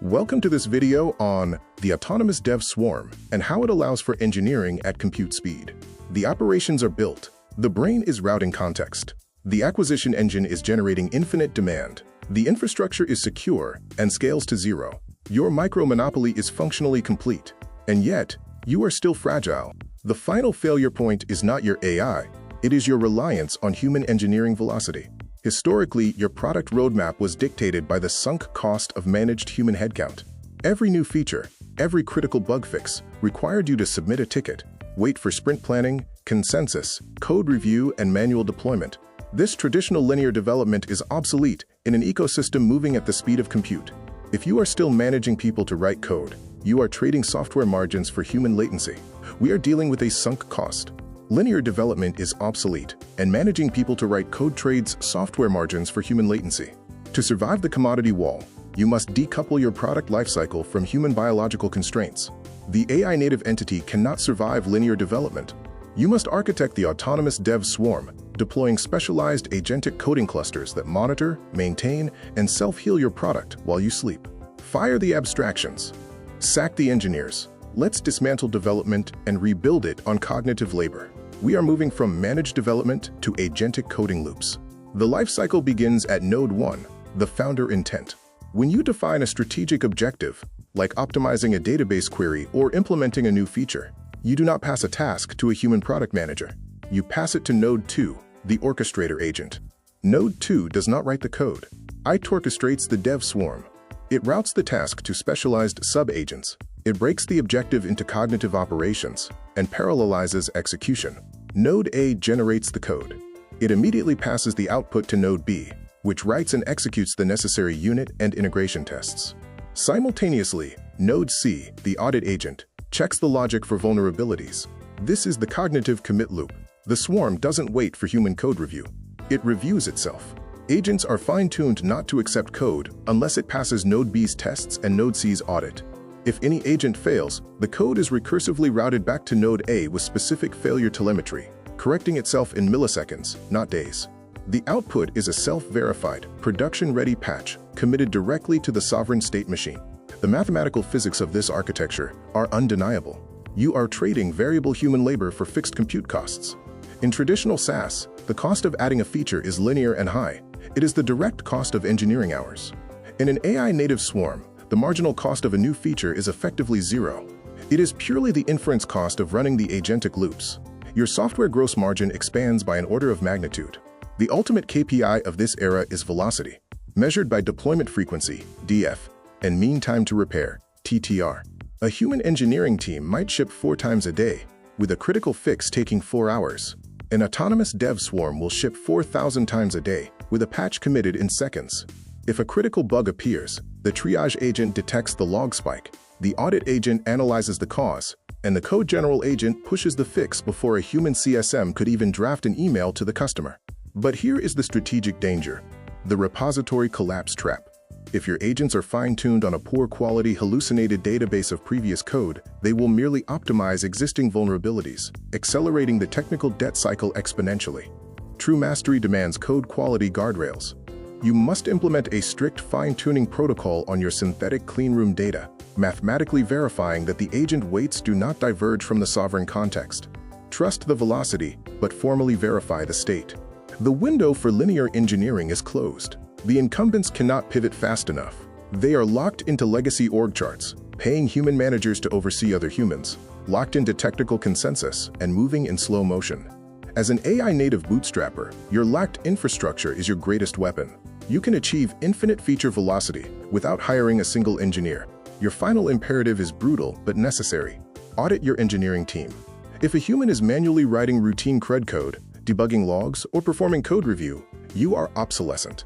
Welcome to this video on the autonomous dev swarm and how it allows for engineering at compute speed. The operations are built. The brain is routing context. The acquisition engine is generating infinite demand. The infrastructure is secure and scales to zero. Your micro-monopoly is functionally complete. And yet, you are still fragile. The final failure point is not your AI. It is your reliance on human engineering velocity. Historically, your product roadmap was dictated by the sunk cost of managed human headcount. Every new feature, every critical bug fix required you to submit a ticket, wait for sprint planning, consensus, code review, and manual deployment. This traditional linear development is obsolete in an ecosystem moving at the speed of compute. If you are still managing people to write code, you are trading software margins for human latency. We are dealing with a sunk cost. Linear development is obsolete, and managing people to write code trades software margins for human latency. To survive the commodity wall, you must decouple your product lifecycle from human biological constraints. The AI-native entity cannot survive linear development. You must architect the autonomous dev swarm, deploying specialized agentic coding clusters that monitor, maintain, and self-heal your product while you sleep. Fire the abstractions. Sack the engineers. Let's dismantle development and rebuild it on cognitive labor. We are moving from managed development to agentic coding loops. The lifecycle begins at Node 1, the founder intent. When you define a strategic objective, like optimizing a database query or implementing a new feature, you do not pass a task to a human product manager. You pass it to Node 2, the orchestrator agent. Node 2 does not write the code. It orchestrates the dev swarm. It routes the task to specialized sub-agents. It breaks the objective into cognitive operations and parallelizes execution. Node A generates the code. It immediately passes the output to Node B, which writes and executes the necessary unit and integration tests. Simultaneously, Node C, the audit agent, checks the logic for vulnerabilities. This is the cognitive commit loop. The swarm doesn't wait for human code review. It reviews itself. Agents are fine-tuned not to accept code unless it passes Node B's tests and Node C's audit. If any agent fails, the code is recursively routed back to Node A with specific failure telemetry, correcting itself in milliseconds, not days. The output is a self-verified, production-ready patch committed directly to the sovereign state machine. The mathematical physics of this architecture are undeniable. You are trading variable human labor for fixed compute costs. In traditional SaaS, the cost of adding a feature is linear and high. It is the direct cost of engineering hours. In an AI-native swarm, the marginal cost of a new feature is effectively zero. It is purely the inference cost of running the agentic loops. Your software gross margin expands by an order of magnitude. The ultimate KPI of this era is velocity, measured by deployment frequency, DF, and mean time to repair, TTR. A human engineering team might ship 4 times a day, with a critical fix taking 4 hours. An autonomous dev swarm will ship 4,000 times a day, with a patch committed in seconds. If a critical bug appears, the triage agent detects the log spike, the audit agent analyzes the cause, and the code general agent pushes the fix before a human CSM could even draft an email to the customer. But here is the strategic danger: the repository collapse trap. If your agents are fine-tuned on a poor-quality hallucinated database of previous code, they will merely optimize existing vulnerabilities, accelerating the technical debt cycle exponentially. True mastery demands code quality guardrails. You must implement a strict fine-tuning protocol on your synthetic cleanroom data, mathematically verifying that the agent weights do not diverge from the sovereign context. Trust the velocity, but formally verify the state. The window for linear engineering is closed. The incumbents cannot pivot fast enough. They are locked into legacy org charts, paying human managers to oversee other humans, locked into technical consensus, and moving in slow motion. As an AI-native bootstrapper, your lacked infrastructure is your greatest weapon. You can achieve infinite feature velocity without hiring a single engineer. Your final imperative is brutal but necessary. Audit your engineering team. If a human is manually writing routine CRUD code, debugging logs, or performing code review, you are obsolescent.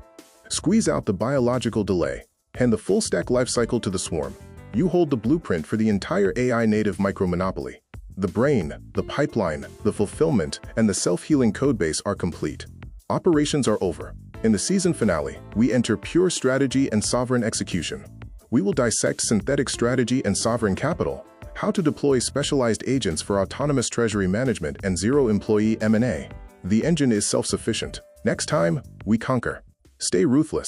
Squeeze out the biological delay. Hand the full-stack lifecycle to the swarm. You hold the blueprint for the entire AI-native micro-monopoly. The brain, the pipeline, the fulfillment, and the self-healing codebase are complete. Operations are over. In the season finale, we enter pure strategy and sovereign execution. We will dissect synthetic strategy and sovereign capital, how to deploy specialized agents for autonomous treasury management and zero-employee M&A. The engine is self-sufficient. Next time, we conquer. Stay ruthless.